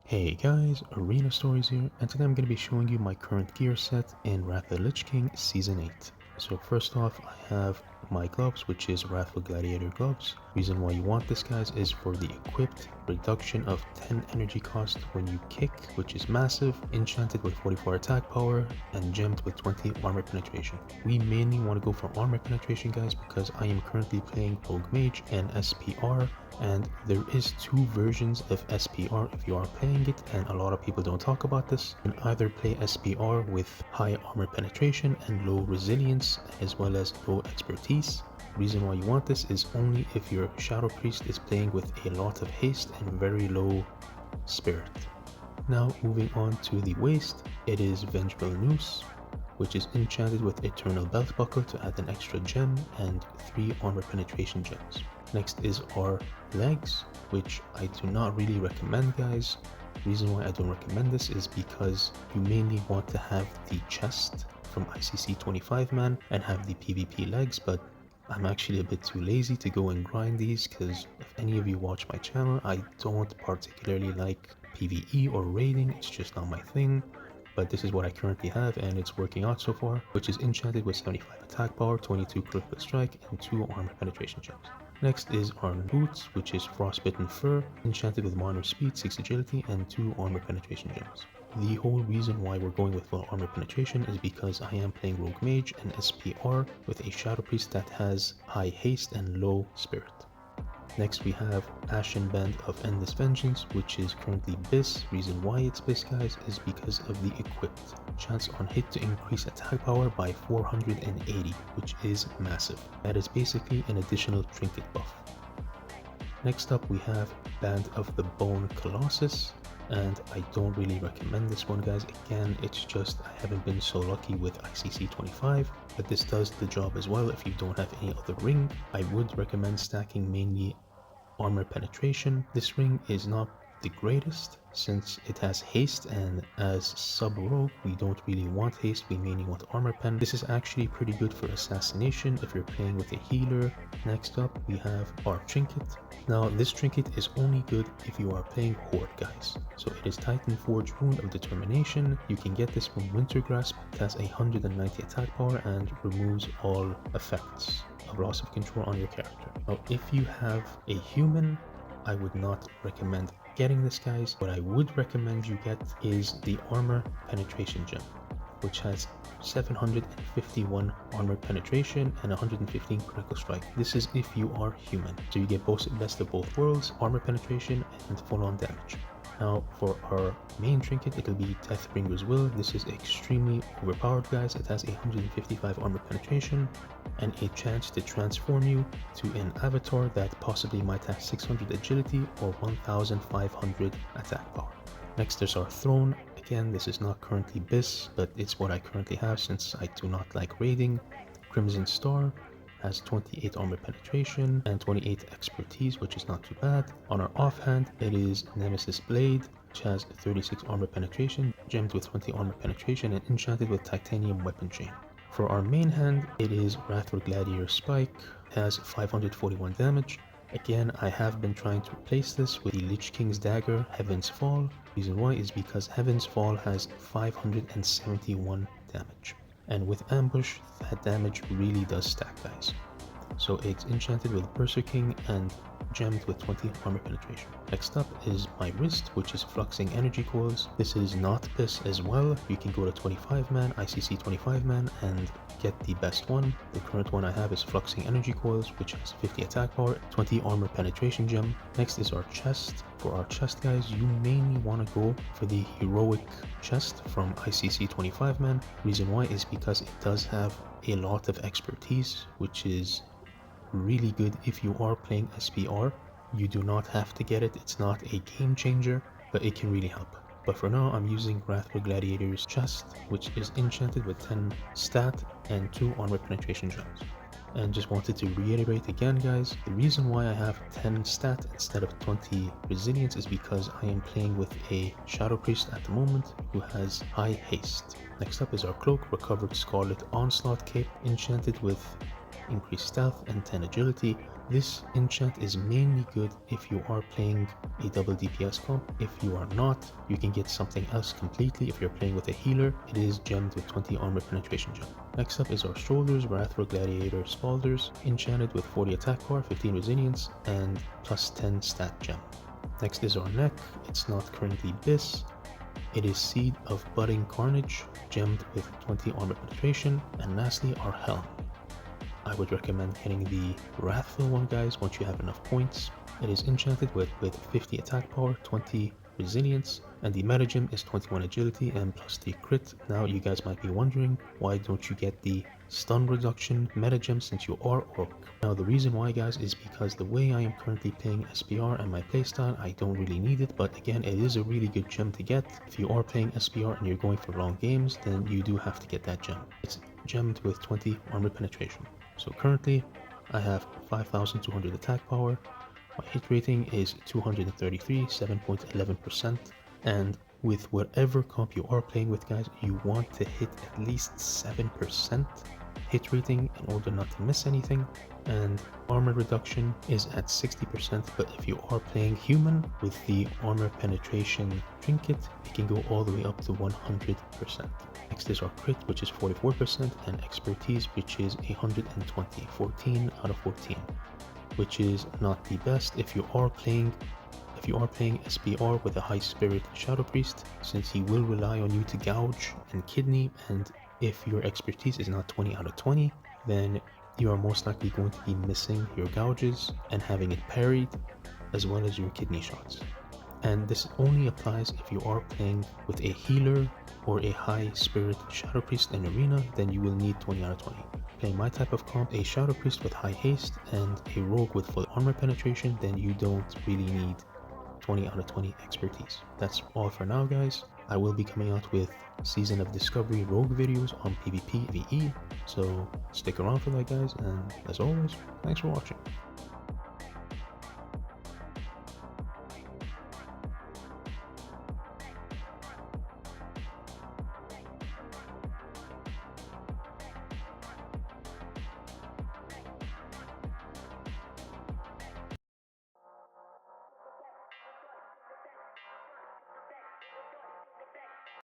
Hey guys, Arena Stories here, and today I'm going to be showing you my current gear set in Wrath of the Lich King Season 8. So first off, I have my gloves, which is Wrathful Gladiator gloves. Reason why you want this, guys, is for the equipped reduction of 10 energy cost when you kick, which is massive, enchanted with 44 attack power, and gemmed with 20 armor penetration. We mainly want to go for armor penetration, guys, because I am currently playing Rogue Mage and SPR, and there is two versions of SPR if you are playing it, and a lot of people don't talk about this. You can either play SPR with high armor penetration and low resilience as well as low expertise. Reason why you want this is only if your Shadow Priest is playing with a lot of haste and very low spirit. Now moving on to the waist, it is Vengeful Noose, which is enchanted with Eternal Belt Buckle to add an extra gem and 3 armor penetration gems. Next is our legs, which I do not really recommend, guys. Reason why I don't recommend this is because you mainly want to have the chest from ICC 25 man and have the PvP legs, but I'm actually a bit too lazy to go and grind these, because if any of you watch my channel, I don't particularly like PvE or raiding. It's just not my thing. But this is what I currently have, and it's working out so far, which is enchanted with 75 attack power, 22 critical strike, and 2 armor penetration gems. Next is our boots, which is Frostbitten Fur, enchanted with minor speed, 6 agility, and 2 armor penetration gems. The whole reason why we're going with full armor penetration is because I am playing Rogue Mage and SPR with a Shadow Priest that has high haste and low spirit. Next we have Ashen Band of Endless Vengeance, which is currently BIS. Reason why it's BIS, guys, is because of the equipped. Chance on hit to increase attack power by 480, which is massive. That is basically an additional trinket buff. Next up we have Band of the Bone Colossus, and I don't really recommend this one, guys. Again, it's just I haven't been so lucky with ICC 25, but this does the job as well if you don't have any other ring. I would recommend stacking mainly armor penetration. This ring is not the greatest since it has haste, and as sub rogue we don't really want haste, we mainly want armor pen. This is actually pretty good for assassination if you're playing with a healer. Next up we have our trinket. Now this trinket is only good if you are playing horde, guys. So it is Titan Forge Rune of Determination. You can get this from Winter Grasp. It has 190 attack power and removes all effects of loss of control on your character. Now if you have a human, I would not recommend getting this, guys. What I would recommend you get is the armor penetration gem, which has 751 armor penetration and 115 critical strike. This is if you are human, so you get best of both worlds, armor penetration and full on damage. Now for our main trinket, it'll be Deathbringer's Will. This is extremely overpowered, guys. It has 155 armor penetration and a chance to transform you to an avatar that possibly might have 600 agility or 1500 attack power. Next there's our throne. Again, this is not currently BIS, but it's what I currently have since I do not like raiding. Crimson Star has 28 armor penetration and 28 expertise, which is not too bad. On our offhand, it is Nemesis Blade, which has 36 armor penetration, gemmed with 20 armor penetration, and enchanted with titanium weapon chain. For our main hand, it is Wrathful Gladiator Spike, has 541 damage. Again, I have been trying to replace this with the Lich King's Dagger, Heaven's Fall. Reason why is because Heaven's Fall has 571 damage. And with Ambush, that damage really does stack, guys. So it's enchanted with Berserk King and gemmed with 20 armor penetration. Next up is my wrist, which is Fluxing Energy Coils. This is not BIS as well. You can go to 25 man, ICC 25 man, and get the best one. The current one I have is Fluxing Energy Coils, which has 50 attack power, 20 armor penetration gem. Next is our chest. For our chest, guys, you mainly want to go for the heroic chest from ICC 25 man. Reason why is because it does have a lot of expertise, which is really good if you are playing SPR. You do not have to get it, it's not a game changer, but it can really help. But for now, I'm using Wrathful Gladiator's chest, which is enchanted with 10 stat and 2 armor penetration gems. And just wanted to reiterate again, guys, the reason why I have 10 stat instead of 20 resilience is because I am playing with a Shadow Priest at the moment who has high haste. Next up is our cloak, Recovered Scarlet Onslaught Cape, enchanted with increased stealth, and 10 agility. This enchant is mainly good if you are playing a double DPS comp. If you are not, you can get something else completely. If you're playing with a healer, it is gemmed with 20 armor penetration gem. Next up is our shoulders, Wrathful Gladiator Spaulders, enchanted with 40 attack power, 15 resilience, and plus 10 stat gem. Next is our neck. It's not currently this. It is Seed of Budding Carnage, gemmed with 20 armor penetration. And lastly, our helm. I would recommend getting the Wrathful one, guys, once you have enough points. It is enchanted with 50 attack power, 20 resilience, and the meta gem is 21 agility and plus 3 crit. Now you guys might be wondering, why don't you get the stun reduction meta gem since you are orc? Now the reason why, guys, is because the way I am currently playing SPR and my playstyle, I don't really need it, but again, it is a really good gem to get. If you are playing SPR and you're going for long games, then you do have to get that gem. It's gemmed with 20 armor penetration. So currently, I have 5,200 attack power. My hit rating is 233, 7.11%, and with whatever comp you are playing with, guys, you want to hit at least 7% hit rating in order not to miss anything. And armor reduction is at 60%, but if you are playing human with the armor penetration trinket, it can go all the way up to 100%. Next is our crit, which is 44%, and expertise, which is 120, 14 out of 14. Which is not the best if you are playing SPR with a high spirit Shadow Priest, since he will rely on you to gouge and kidney, and if your expertise is not 20 out of 20, then you are most likely going to be missing your gouges and having it parried, as well as your kidney shots. And this only applies if you are playing with a healer or a high spirit Shadow Priest in arena, then you will need 20 out of 20. Playing my type of comp, a Shadow Priest with high haste and a rogue with full armor penetration, then you don't really need 20 out of 20 expertise. That's all for now, guys. I will be coming out with Season of Discovery rogue videos on PvP VE, so stick around for that, guys, and as always, thanks for watching.